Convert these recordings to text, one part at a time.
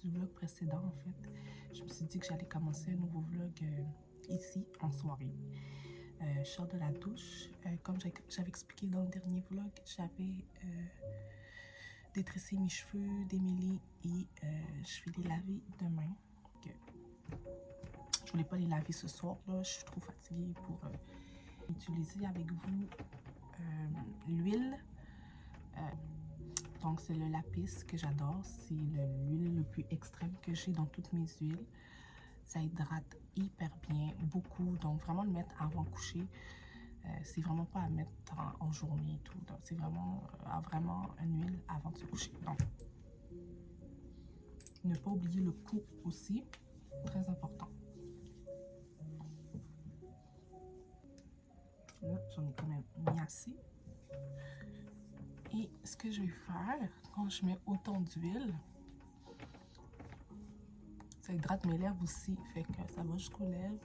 du vlog précédent, en fait, je me suis dit que j'allais commencer un nouveau vlog ici, en soirée. Je sors de la douche. Comme j'avais expliqué dans le dernier vlog, j'avais détressé mes cheveux, démêlé et je vais les laver demain. Donc, je voulais pas les laver ce soir, là. Je suis trop fatiguée pour utiliser avec vous l'huile. Donc, c'est le lapis que j'adore. C'est l'huile le plus extrême que j'ai dans toutes mes huiles. Ça hydrate hyper bien, beaucoup. Donc, vraiment le mettre avant coucher. C'est vraiment pas à mettre en journée et tout. C'est vraiment, vraiment une huile avant de se coucher. Donc, ne pas oublier le cou aussi. Très important. Là, j'en ai quand même mis assez. Et ce que je vais faire, quand je mets autant d'huile, ça hydrate mes lèvres aussi. Fait que ça va jusqu'aux lèvres.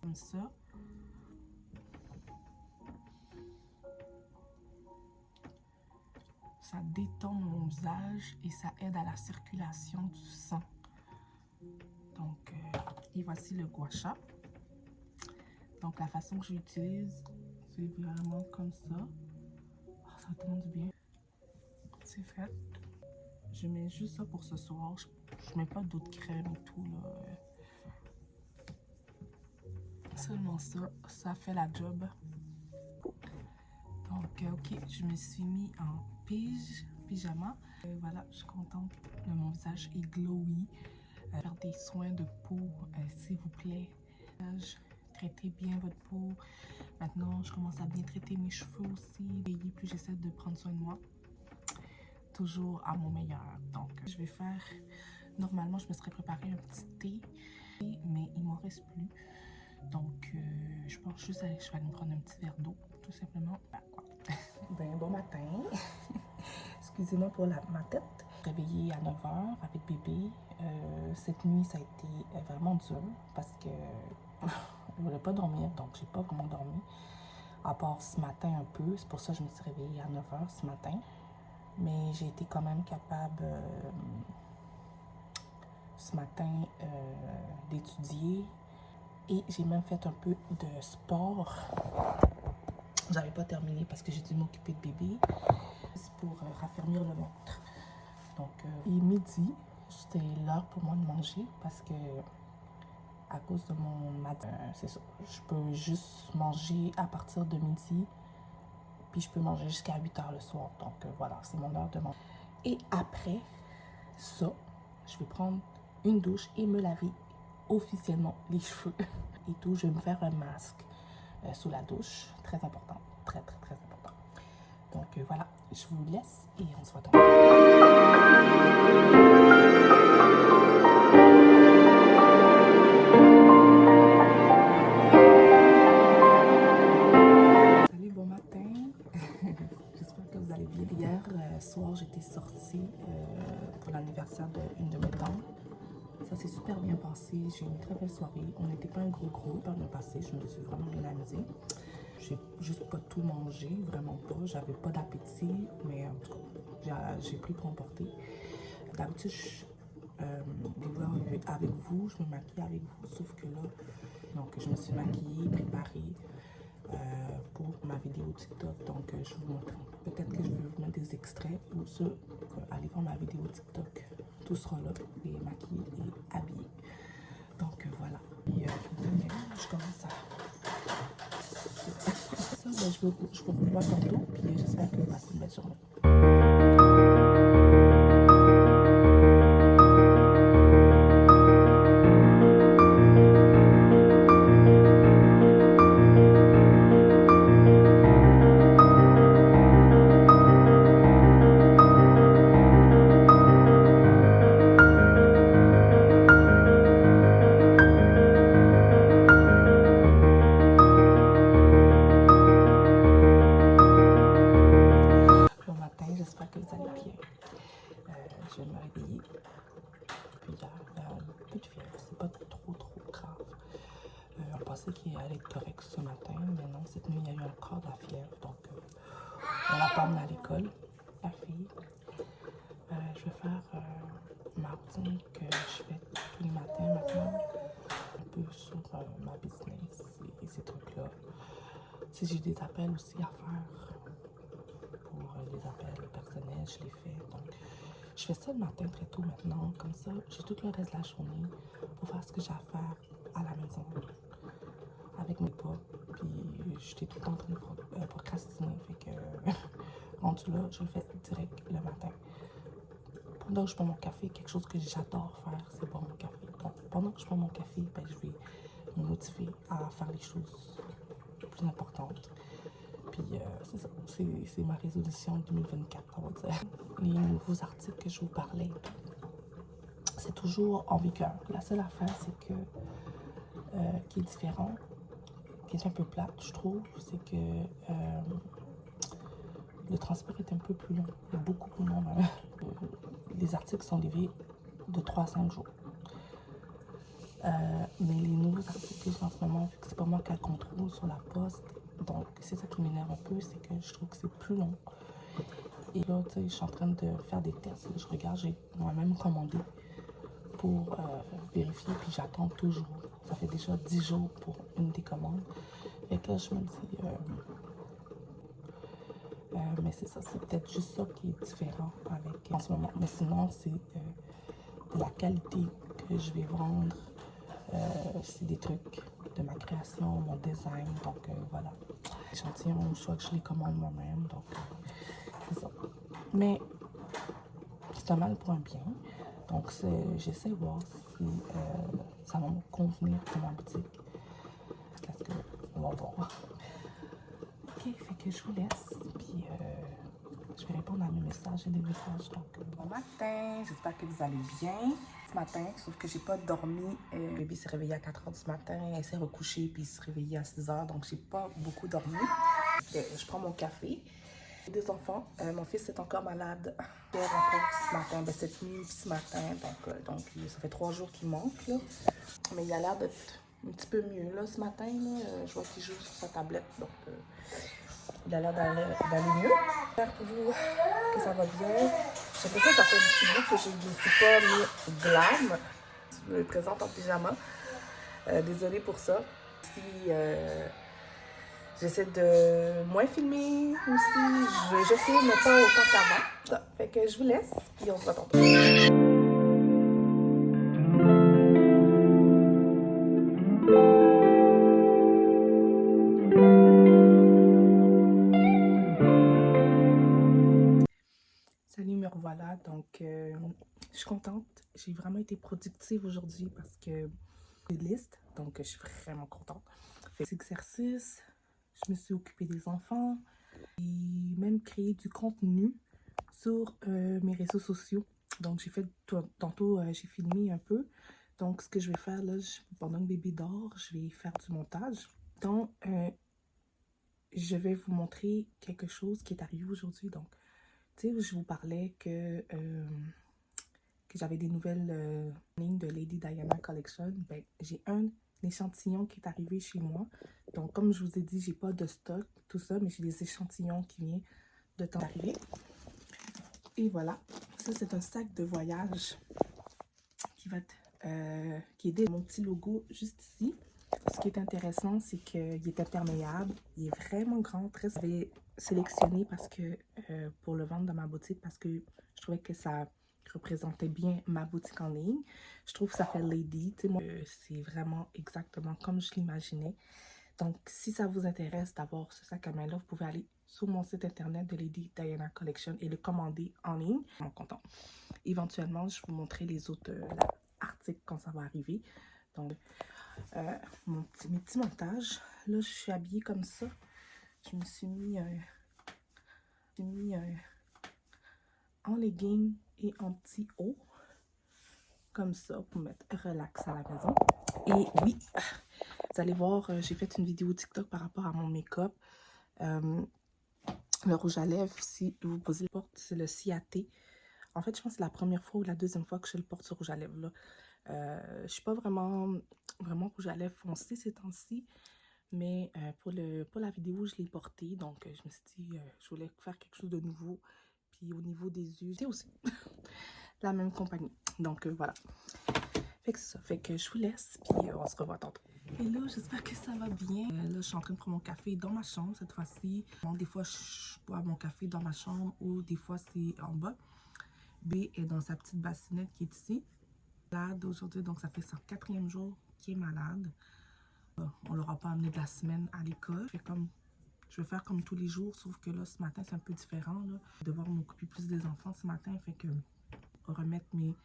Comme ça. Ça détend mon visage et ça aide à la circulation du sang. Donc, et voici le gua sha. Donc, la façon que j'utilise, c'est vraiment comme ça. Oh, ça va tellement du bien. C'est fait. Je mets juste ça pour ce soir. Je mets pas d'autres crèmes et tout, là. Seulement ça, ça fait la job. Donc, ok, je me suis mis en pyjama. Voilà, je suis contente. Mon visage est glowy. Faire des soins de peau, s'il vous plaît. Traitez bien votre peau. Maintenant, je commence à bien traiter mes cheveux aussi. Et plus j'essaie de prendre soin de moi. Toujours à mon meilleur. Donc, je vais faire... Normalement, je me serais préparé un petit thé. Mais il m'en reste plus. Donc, je pense juste que je vais aller me prendre un petit verre d'eau. Tout simplement. Ben, bon matin. Excusez-moi pour ma tête. Réveillée à 9 h avec bébé. Cette nuit, ça a été vraiment dur parce que je ne voulais pas dormir, donc j'ai pas vraiment dormi. À part ce matin un peu. C'est pour ça que je me suis réveillée à 9 h ce matin. Mais j'ai été quand même capable ce matin d'étudier. Et j'ai même fait un peu de sport. J'avais pas terminé parce que j'ai dû m'occuper de bébé. C'est pour raffermir le ventre. Donc, il est midi. C'était l'heure pour moi de manger parce que à cause de mon matin, c'est ça. Je peux juste manger à partir de midi. Puis je peux manger jusqu'à 8 h le soir. Donc, voilà, c'est mon heure de manger. Et après ça, je vais prendre une douche et me laver officiellement les cheveux et tout. Je vais me faire un masque sous la douche. Très important. Très, très, très important. Donc, voilà. Je vous laisse et on se voit dans Salut, bon matin. J'espère que vous allez bien. Hier soir, j'étais sortie pour l'anniversaire d'une de mes tantes. Ça s'est super bien passé. J'ai eu une très belle soirée. On n'était pas un gros groupe. Super bien passé. Je me suis vraiment bien amusée. J'ai juste pas tout mangé, vraiment pas. J'avais pas d'appétit, mais en tout cas, j'ai pris pour emporter. D'habitude, avec vous, je me maquille avec vous, sauf que là, donc je me suis maquillée, préparée pour ma vidéo TikTok. Donc, je vous montre. Peut-être que je vais vous mettre des extraits ou ça. Allez voir ma vidéo TikTok. Tout sera là, et maquillée et habillée. Donc, voilà. Et, je commence à... Ça, ben, je vous revois tantôt, puis j'espère que vous passez une belle journée. Bon matin, j'espère que vous allez bien. Je vais me réveiller. Puis il y a un peu de fièvre, c'est pas trop grave. On pensait qu'il allait être correct ce matin, mais non, cette nuit il y a eu encore de la fièvre. Donc on l'a pas emmenée à l'école, la fille. ma business et ces trucs-là. Si j'ai des appels aussi à faire pour des appels personnels, je les fais. Donc, je fais ça le matin très tôt maintenant. Comme ça, j'ai tout le reste de la journée pour faire ce que j'ai à faire à la maison avec mes pas. Puis, j'étais tout le temps en train de procrastiner. Fait que, rendu là, je le fais direct le matin. Pendant que je prends mon café, quelque chose que j'adore faire, c'est boire mon café. Donc, pendant que je prends mon café, ben, je vais me motiver à faire les choses plus importantes. Puis, c'est ça. C'est ma résolution 2024, on va dire. Les nouveaux articles que je vous parlais, c'est toujours en vigueur. La seule affaire, c'est que, qui est différent, qui est un peu plate, je trouve, c'est que le transport est un peu plus long, beaucoup plus long même. Les articles sont livrés de 3 à 5 jours. Mais les nouveaux articles que j'ai en ce moment, vu que c'est pas moi qui ai le contrôle sur la poste, donc c'est ça qui m'énerve un peu, c'est que je trouve que c'est plus long. Et là, tu sais, je suis en train de faire des tests. Là, je regarde, j'ai moi-même commandé pour vérifier, puis j'attends toujours. Ça fait déjà 10 jours pour une des commandes. Et là, je me dis, mais c'est ça, c'est peut-être juste ça qui est différent avec en ce moment. Mais sinon, c'est la qualité que je vais vendre. C'est des trucs de ma création, mon design. Donc voilà. Échantillons, soit que je les commande moi-même. Donc c'est ça. Mais c'est un mal pour un bien. Donc j'essaie de voir si ça va me convenir pour ma boutique. Parce que on va voir. Ok, fait que je vous laisse. Puis je vais répondre à mes messages. J'ai des messages. Donc bon matin, j'espère que vous allez bien. Ce matin, sauf que j'ai pas dormi. Le bébé s'est réveillé à 4 h du matin. Elle s'est recouchée puis il s'est réveillé à 6 h. Donc j'ai pas beaucoup dormi. Je prends mon café. J'ai des enfants. Mon fils est encore malade. Hier encore ce matin, ben, cette nuit puis ce matin. Donc ça fait 3 jours qu'il manque. Là. Mais il a l'air d'être un petit peu mieux là ce matin. Là. Je vois qu'il joue sur sa tablette. Donc il a l'air d'aller mieux. J'espère que ça va bien. J'ai l'impression que ça fait un petit bout que je ne suis pas mis glam. Je me présente en pyjama. Désolée pour ça. Si j'essaie de moins filmer aussi, je filme pas autant qu'avant. Fait que je vous laisse et on se voit tantôt. Salut, me revoilà. Donc, je suis contente. J'ai vraiment été productive aujourd'hui parce que j'ai une liste. Donc, je suis vraiment contente. Fait des exercices, je me suis occupée des enfants et même créé du contenu sur mes réseaux sociaux. Donc, j'ai fait tantôt, j'ai filmé un peu. Donc, ce que je vais faire là, pendant que bébé dort, je vais faire du montage. Donc, je vais vous montrer quelque chose qui est arrivé aujourd'hui. Donc, tu sais, je vous parlais que j'avais des nouvelles lignes de Lady Diana Collection. Ben, j'ai un échantillon qui est arrivé chez moi. Donc, comme je vous ai dit, j'ai pas de stock, tout ça, mais j'ai des échantillons qui viennent de temps d'arriver. Et voilà, ça c'est un sac de voyage qui va être, qui est mon petit logo juste ici. Ce qui est intéressant, c'est qu'il est imperméable, il est vraiment grand, très. Je l'ai sélectionné parce que pour le vendre dans ma boutique parce que je trouvais que ça représentait bien ma boutique en ligne. Je trouve que ça fait lady, tu sais, moi, c'est vraiment exactement comme je l'imaginais. Donc, si ça vous intéresse d'avoir ce sac à main-là, vous pouvez aller sur mon site internet de Lady Diana Collection et le commander en ligne. Je suis vraiment contente. Éventuellement, je vais vous montrer les autres articles quand ça va arriver. Donc, mes petits montages. Là, je suis habillée comme ça. Je me suis mis, en legging et en petit haut. Comme ça, pour mettre relax à la maison. Et oui, vous allez voir, j'ai fait une vidéo TikTok par rapport à mon make-up. Le rouge à lèvres, si vous posez le porte, c'est le Ciaté. En fait, je pense que c'est la première fois ou la deuxième fois que je le porte ce rouge à lèvres là. Je suis pas vraiment rouge à lèvres foncé ces temps-ci, mais pour la vidéo, je l'ai porté, donc je me suis dit, je voulais faire quelque chose de nouveau. Puis au niveau des yeux, c'est aussi la même compagnie. Donc voilà. Fait que c'est ça. Fait que je vous laisse, puis on se revoit tantôt. Hello, j'espère que ça va bien. Là, je suis en train de prendre mon café dans ma chambre cette fois-ci. Bon, des fois, je bois mon café dans ma chambre ou des fois, c'est en bas. B est dans sa petite bassinette qui est ici. Malade aujourd'hui, donc ça fait son 4e jour qu'il est malade. On l'aura pas amené de la semaine à l'école. Je vais faire comme tous les jours, sauf que là, ce matin, c'est un peu différent. Là. Je vais devoir m'occuper plus des enfants ce matin, fait que remettre mes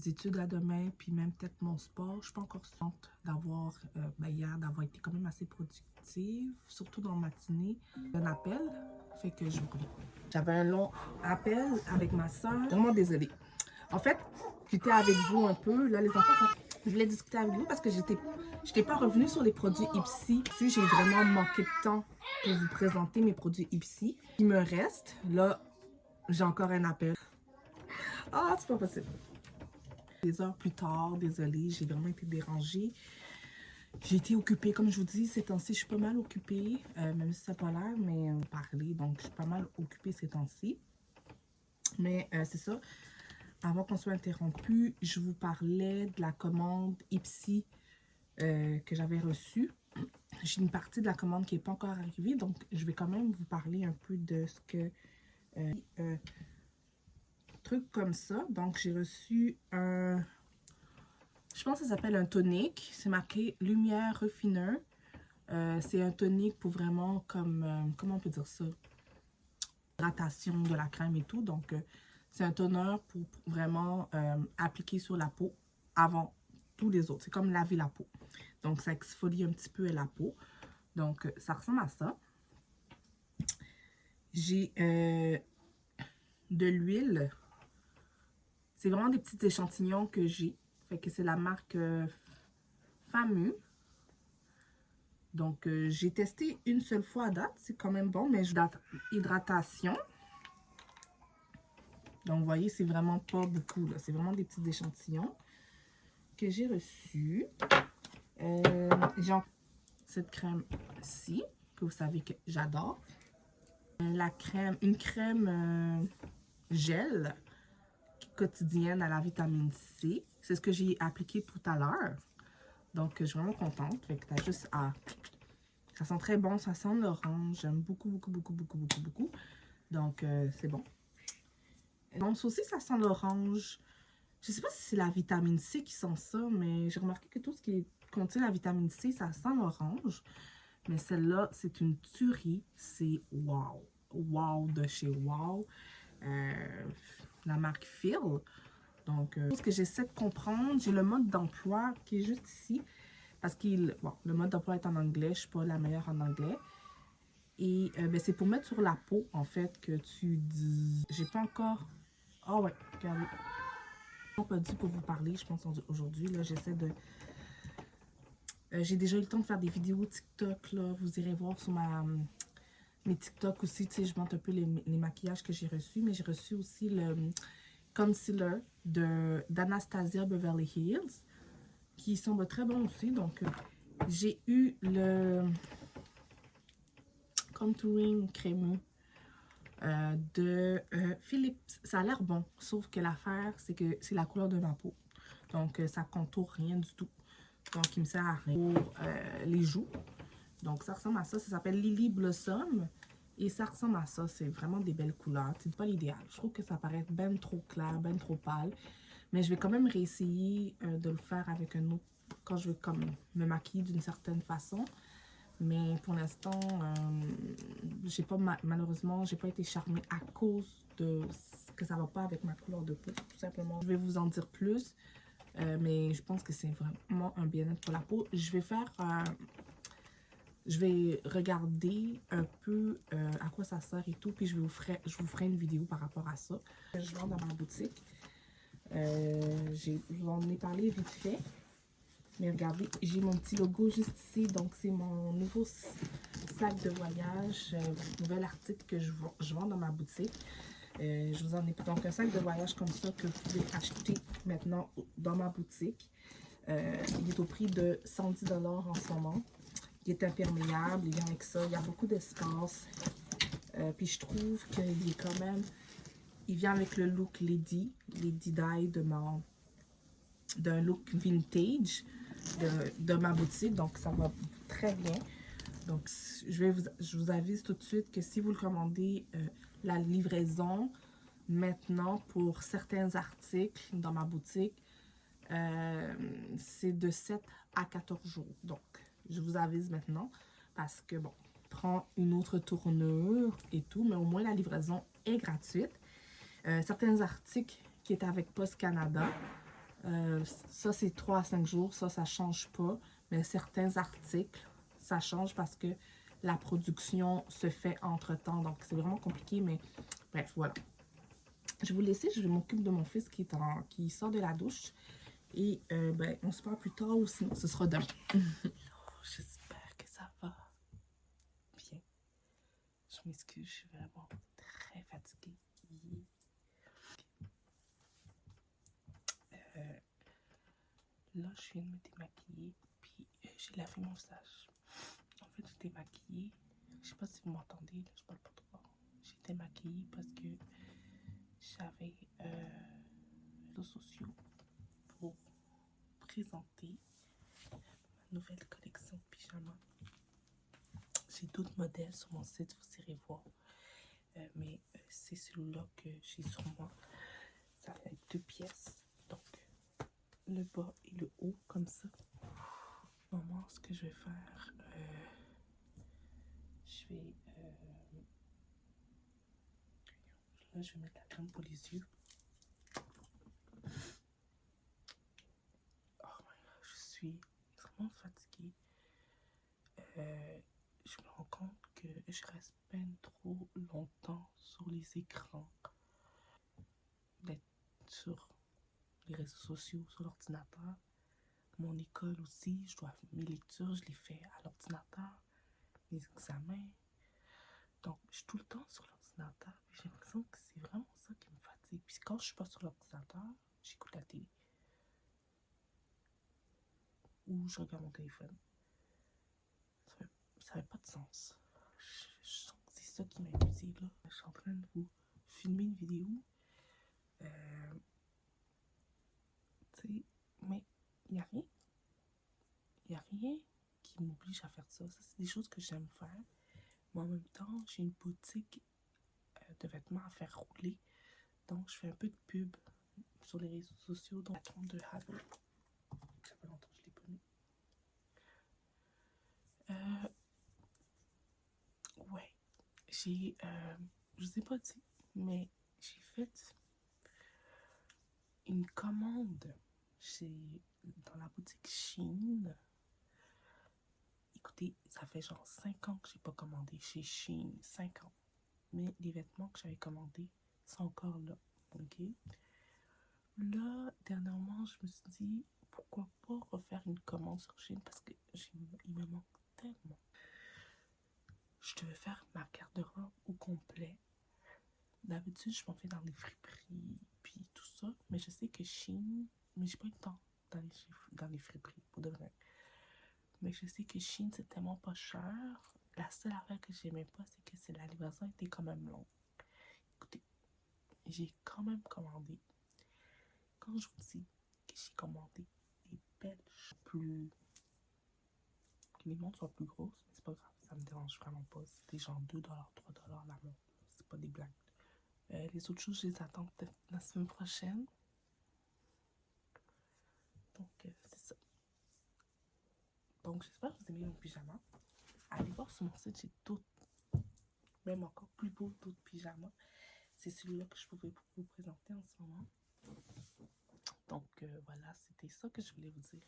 études à demain, puis même peut-être mon sport. Je suis pas encore contente d'avoir, hier, d'avoir été quand même assez productive, surtout dans la matinée. Un appel, fait que je vous connais. J'avais un long appel avec ma soeur. Vraiment désolée. En fait, j'étais avec vous un peu. Là, les enfants, je voulais discuter avec vous parce que j'étais pas revenue sur les produits Ipsy. J'ai vraiment manqué de temps pour vous présenter mes produits Ipsy. Il me reste, là, j'ai encore un appel. Ah, c'est pas possible. Des heures plus tard, désolée, j'ai vraiment été dérangée. J'ai été occupée, comme je vous dis, ces temps-ci, je suis pas mal occupée, même si ça n'a pas l'air, mais parler, donc je suis pas mal occupée ces temps-ci. Mais c'est ça, avant qu'on soit interrompu, je vous parlais de la commande Ipsy que j'avais reçue. J'ai une partie de la commande qui n'est pas encore arrivée, donc je vais quand même vous parler un peu de ce que... truc comme ça. Donc, j'ai reçu un... Je pense que ça s'appelle un tonique. C'est marqué Lumière Refineur. C'est un tonique pour vraiment comme... comment on peut dire ça? Hydratation de la crème et tout. Donc, c'est un toner pour vraiment appliquer sur la peau avant tous les autres. C'est comme laver la peau. Donc, ça exfolie un petit peu la peau. Donc, ça ressemble à ça. J'ai de l'huile. C'est vraiment des petits échantillons que j'ai. Fait que c'est la marque Famu. Donc, j'ai testé une seule fois à date. C'est quand même bon, mais hydratation. Donc, vous voyez, c'est vraiment pas beaucoup. C'est vraiment des petits échantillons que j'ai reçus. J'ai cette crème-ci, que vous savez que j'adore. Une crème gel quotidienne à la vitamine C. C'est ce que j'ai appliqué tout à l'heure. Donc, je suis vraiment contente. Fait que t'as juste à... Ça sent très bon. Ça sent l'orange. J'aime beaucoup, beaucoup, beaucoup, beaucoup, beaucoup, beaucoup. Donc, c'est bon. Donc, ça aussi, ça sent l'orange. Je sais pas si c'est la vitamine C qui sent ça, mais j'ai remarqué que tout ce qui contient la vitamine C, ça sent l'orange. Mais celle-là, c'est une tuerie. C'est wow. Wow de chez Wow. La marque Phil. Donc, ce que j'essaie de comprendre, j'ai le mode d'emploi qui est juste ici. Parce que bon, le mode d'emploi est en anglais. Je ne suis pas la meilleure en anglais. Et c'est pour mettre sur la peau, en fait, que tu dis... J'ai pas encore... Ah ouais, regardez. Je n'ai pas dit pour vous parler, je pense, aujourd'hui. Là, j'essaie de... j'ai déjà eu le temps de faire des vidéos TikTok, là. Vous irez voir sur mes TikTok aussi, tu sais, je montre un peu les maquillages que j'ai reçus. Mais j'ai reçu aussi le concealer d'Anastasia Beverly Hills, qui semble très bon aussi. Donc, j'ai eu le contouring crémeux de Philips. Ça a l'air bon, sauf que l'affaire, c'est que c'est la couleur de ma peau. Donc, ça contourne rien du tout. Donc, il me sert à rien pour les joues. Donc, ça ressemble à ça. Ça s'appelle Lily Blossom. Et ça ressemble à ça. C'est vraiment des belles couleurs. C'est pas l'idéal. Je trouve que ça paraît ben trop clair, ben trop pâle. Mais je vais quand même réessayer de le faire avec un autre, quand je vais comme me maquiller d'une certaine façon. Mais pour l'instant, j'ai pas malheureusement, j'ai pas été charmée à cause de que ça va pas avec ma couleur de peau, tout simplement. Je vais vous en dire plus, mais je pense que c'est vraiment un bien-être pour la peau. Je vais faire, je vais regarder un peu à quoi ça sert et tout, puis je vous ferai une vidéo par rapport à ça. Je vends dans ma boutique. Je vous en ai parlé vite fait. Mais regardez, j'ai mon petit logo juste ici. Donc, c'est mon nouveau sac de voyage, nouvel article que je vends dans ma boutique. Je vous en ai donc un sac de voyage comme ça que vous pouvez acheter maintenant dans ma boutique. Il est au prix de 110 $ en ce moment. Il est imperméable, il vient avec ça. Il y a beaucoup d'espace. Puis je trouve qu'il est quand même... Il vient avec le look Lady Di d'un look vintage. de ma boutique, donc ça va très bien. Donc, je vous avise tout de suite que si vous le commandez, la livraison, maintenant, pour certains articles dans ma boutique, c'est de 7 à 14 jours. Donc, je vous avise maintenant parce que, bon, prend une autre tournure et tout, mais au moins la livraison est gratuite. Certains articles qui étaient avec Post Canada, ça c'est 3 à 5 jours, ça change pas, mais certains articles, ça change parce que la production se fait entre-temps, donc c'est vraiment compliqué, mais bref, voilà. Je vais vous laisser, je m'occupe de mon fils qui sort de la douche. Et ben, on se parle plus tard ou sinon ce sera demain. J'espère que ça va bien. Je m'excuse, je suis vraiment très fatiguée. Là, je viens de me démaquiller, puis j'ai lavé mon visage. En fait, j'ai démaquillé. Je sais pas si vous m'entendez, je parle pas trop. J'ai démaquillé parce que j'avais réseaux sociaux pour présenter ma nouvelle collection de pyjamas. J'ai d'autres modèles sur mon site, vous irez voir. Mais c'est celui-là que j'ai sur moi. Ça va être 2 pièces. Donc, le bas et le haut, comme ça. Normalement, ce que je vais faire, je vais... là, je vais mettre la crème pour les yeux. Oh my God, je suis extrêmement fatiguée. Je me rends compte que je reste peine trop longtemps sur les écrans. D'être sur les réseaux sociaux, sur l'ordinateur. Mon école aussi, mes lectures, je les fais à l'ordinateur. Mes examens. Donc, je suis tout le temps sur l'ordinateur. J'ai l'impression que c'est vraiment ça qui me fatigue. Puis quand je suis pas sur l'ordinateur, j'écoute la télé. Ou je regarde mon téléphone. Ça n'avait pas de sens. Je sens que c'est ça qui m'a épuisée là. Je suis en train de vous filmer une vidéo. Tu sais, mais il n'y a rien. Il n'y a rien qui m'oblige à faire ça. Ça, c'est des choses que j'aime faire. Mais en même temps, j'ai une boutique de vêtements à faire rouler. Donc, je fais un peu de pub sur les réseaux sociaux, dont la trompe de Halo. Ça fait longtemps que je l'ai pas mis. Ouais, je vous ai pas dit, mais j'ai fait une commande dans la boutique Shein. Écoutez, ça fait genre 5 ans que j'ai pas commandé chez Shein. 5 ans. Mais les vêtements que j'avais commandés sont encore là. Ok? Là, dernièrement, je me suis dit, pourquoi pas refaire une commande sur Shein parce que il me manque tellement. Je devais faire ma garde-robe au complet. D'habitude, je m'en fais dans les friperies puis tout ça, mais je sais que Shein, mais j'ai pas eu le temps dans les friperies, pour de vrai. Mais je sais que Shein, c'est tellement pas cher. La seule affaire que j'aimais pas, c'est que la livraison était quand même longue. Écoutez, j'ai quand même commandé. Quand je vous dis que j'ai commandé des belles plus... que les montres soient plus grosses, mais c'est pas grave, ça me dérange vraiment pas. C'était genre 2$, 3$ la montre. C'est pas des blagues. Les autres choses, je les attends peut-être la semaine prochaine. Donc, c'est ça. Donc, j'espère que vous aimez mon pyjama. Allez voir sur mon site, j'ai d'autres, même encore plus beaux, d'autres pyjamas. C'est celui-là que je pouvais vous présenter en ce moment. Donc, voilà, c'était ça que je voulais vous dire.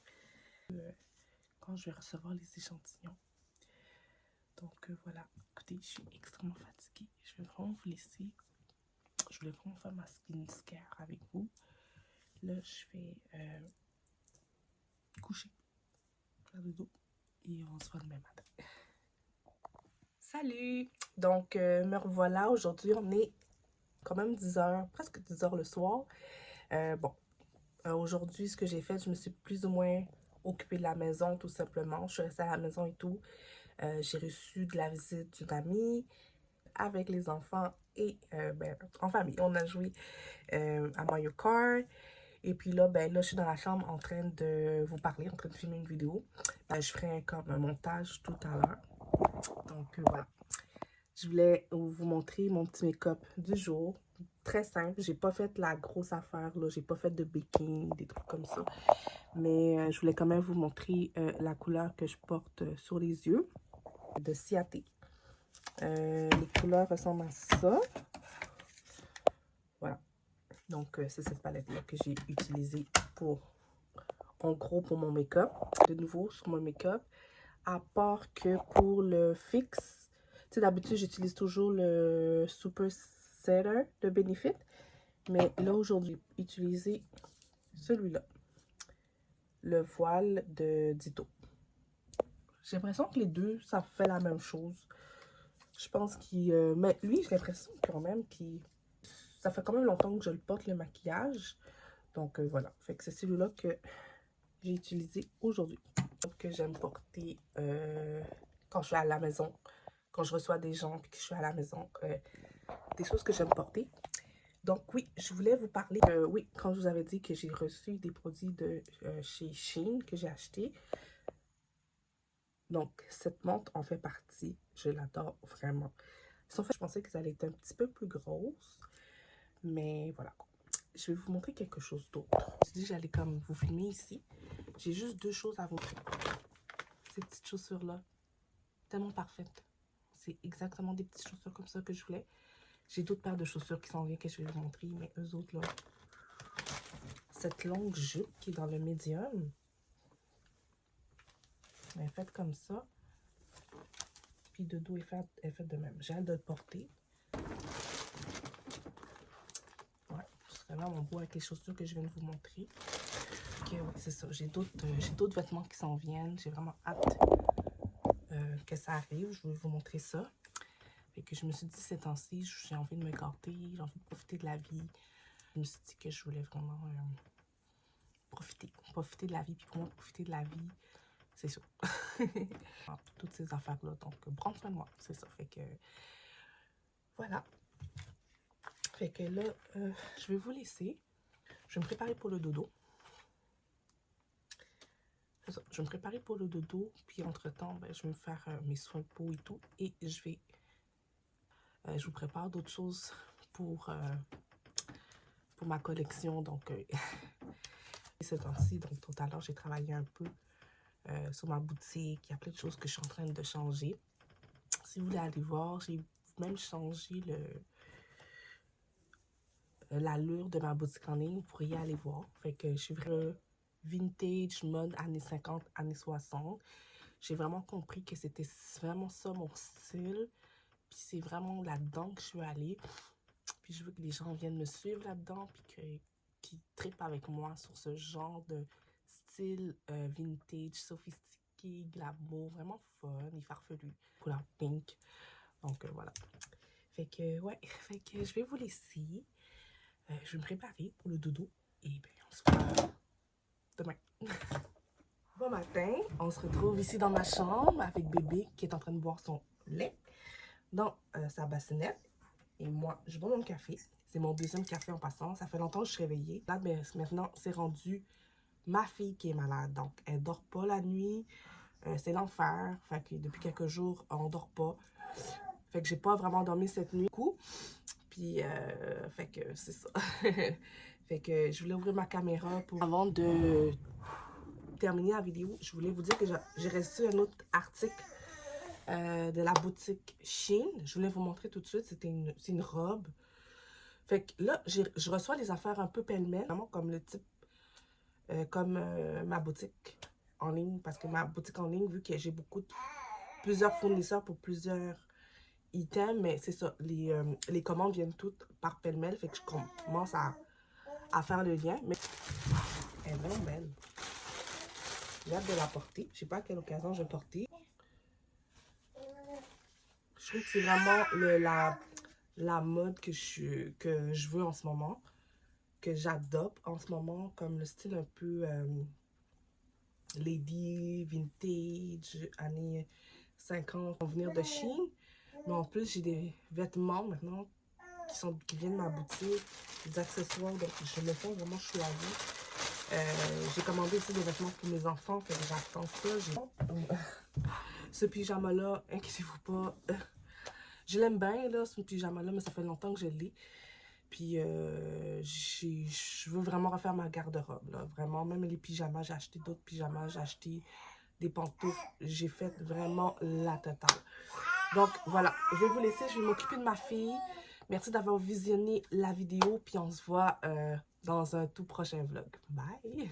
Quand je vais recevoir les échantillons. Donc, voilà. Écoutez, je suis extrêmement fatiguée. Je vais vraiment vous laisser. Je voulais vraiment faire ma skincare avec vous. Là, je vais coucher, faire le dos et on se voit demain matin. Salut! Donc, me revoilà. Aujourd'hui, on est quand même 10h, presque 10h le soir. Aujourd'hui, ce que j'ai fait, je me suis plus ou moins occupée de la maison, tout simplement. Je suis restée à la maison et tout. J'ai reçu de la visite d'une amie avec les enfants et en famille. On a joué à Mario Kart Et puis là, ben là, je suis dans la chambre en train de vous parler, en train de filmer une vidéo. Je ferai comme un montage tout à l'heure. Donc voilà. Je voulais vous montrer mon petit make-up du jour. Très simple. J'ai pas fait la grosse affaire, là. J'ai pas fait de baking, des trucs comme ça. Mais je voulais quand même vous montrer la couleur que je porte sur les yeux. De Ciaté. Les couleurs ressemblent à ça. Voilà. Donc, c'est cette palette-là que j'ai utilisée pour, en gros, pour mon make-up. De nouveau, sur mon make-up. À part que pour le fixe, tu sais, d'habitude, j'utilise toujours le Super Setter de Benefit. Mais là, aujourd'hui, j'ai utilisé celui-là. Le voile de Dito. J'ai l'impression que les deux, ça fait la même chose. Je pense qu'il... mais lui, j'ai l'impression quand même qu'il... Ça fait quand même longtemps que je le porte, le maquillage. Donc, voilà. Fait que c'est celui-là que j'ai utilisé aujourd'hui. Que j'aime porter quand je suis à la maison. Quand je reçois des gens et que je suis à la maison. Des choses que j'aime porter. Donc, oui, je voulais vous parler. Oui, quand je vous avais dit que j'ai reçu des produits de chez Shein que j'ai acheté. Donc, cette montre en fait partie. Je l'adore vraiment. En fait, je pensais que ça allait être un petit peu plus grosse. Mais voilà. Je vais vous montrer quelque chose d'autre. Je me suis dit que j'allais comme vous filmer ici. J'ai juste deux choses à vous montrer. Ces petites chaussures-là. Tellement parfaites. C'est exactement des petites chaussures comme ça que je voulais. J'ai d'autres paires de chaussures qui s'en viennent que je vais vous montrer. Mais eux autres, là. Cette longue jupe qui est dans le médium. Elle est faite comme ça. Puis de dos est faite de même. J'ai hâte de le porter. Ouais, c'est vraiment beau avec les chaussures que je viens de vous montrer. Ok, ouais, c'est ça. J'ai d'autres vêtements qui s'en viennent. J'ai vraiment hâte que ça arrive. Je vais vous montrer ça. Fait que je me suis dit ces temps-ci, j'ai envie de me gâter, j'ai envie de profiter de la vie. Je me suis dit que je voulais vraiment profiter de la vie. Puis pour moi, profiter de la vie, c'est ça. Toutes ces affaires-là. Donc, prendre soin de moi, c'est ça. Fait que, voilà. Fait que là, je vais vous laisser. Je vais me préparer pour le dodo. C'est ça. Je vais me préparer pour le dodo. Puis, entre-temps, ben, je vais me faire mes soins de peau et tout. Et je vous prépare d'autres choses pour ma collection. Donc, ce temps-ci, donc tout à l'heure, j'ai travaillé un peu sur ma boutique. Il y a plein de choses que je suis en train de changer. Si vous voulez aller voir, j'ai même changé l'allure de ma boutique en ligne. Vous pourriez aller voir. Fait que je suis vraiment vintage, mode années 50, années 60. J'ai vraiment compris que c'était vraiment ça mon style. Puis c'est vraiment là-dedans que je suis allée. Puis je veux que les gens viennent me suivre là-dedans. Puis qu'ils trippent avec moi sur ce genre de style vintage, sophistiqué, glamour, vraiment fun et farfelu. Couleur pink. Donc voilà. Fait que ouais, fait que je vais vous laisser. Je vais me préparer pour le dodo. Et bien, on se voit demain. Bon matin, on se retrouve ici dans ma chambre avec bébé qui est en train de boire son lait dans sa bassinette. Et moi, je bois mon café. C'est mon deuxième café en passant. Ça fait longtemps que je suis réveillée. Là, ben, maintenant, c'est rendu ma fille qui est malade. Donc, elle dort pas la nuit. C'est l'enfer. Fait que depuis quelques jours, on dort pas. Fait que j'ai pas vraiment dormi cette nuit. Puis, fait que c'est ça. Fait que je voulais ouvrir ma caméra pour... Avant de terminer la vidéo, je voulais vous dire que j'ai reçu un autre article de la boutique Shein. Je voulais vous montrer tout de suite. C'est une robe. Fait que là, je reçois les affaires un peu pêle-mêle. Vraiment comme le type... comme ma boutique en ligne. Parce que ma boutique en ligne, vu que j'ai plusieurs fournisseurs pour plusieurs items, mais c'est ça, les commandes viennent toutes par pêle-mêle, fait que je commence à faire le lien, mais elle est vraiment belle. J'ai hâte de la porter. Je sais pas à quelle occasion je vais porter. Je trouve que c'est vraiment la mode que je veux en ce moment, que j'adopte en ce moment, comme le style un peu lady, vintage, années 50, vont venir de Shein. Mais en plus, j'ai des vêtements maintenant qui viennent de ma boutique, des accessoires, donc je me sens vraiment choyée. J'ai commandé aussi des vêtements pour mes enfants, fait que j'attends ça. Ce pyjama-là, inquiétez-vous pas, je l'aime bien, là, ce pyjama-là, mais ça fait longtemps que je l'ai. Puis, je veux vraiment refaire ma garde-robe, là. Vraiment, même les pyjamas, j'ai acheté d'autres pyjamas, j'ai acheté des pantoufles. J'ai fait vraiment la totale. Donc, voilà, je vais vous laisser, je vais m'occuper de ma fille. Merci d'avoir visionné la vidéo, puis on se voit dans un tout prochain vlog. Bye!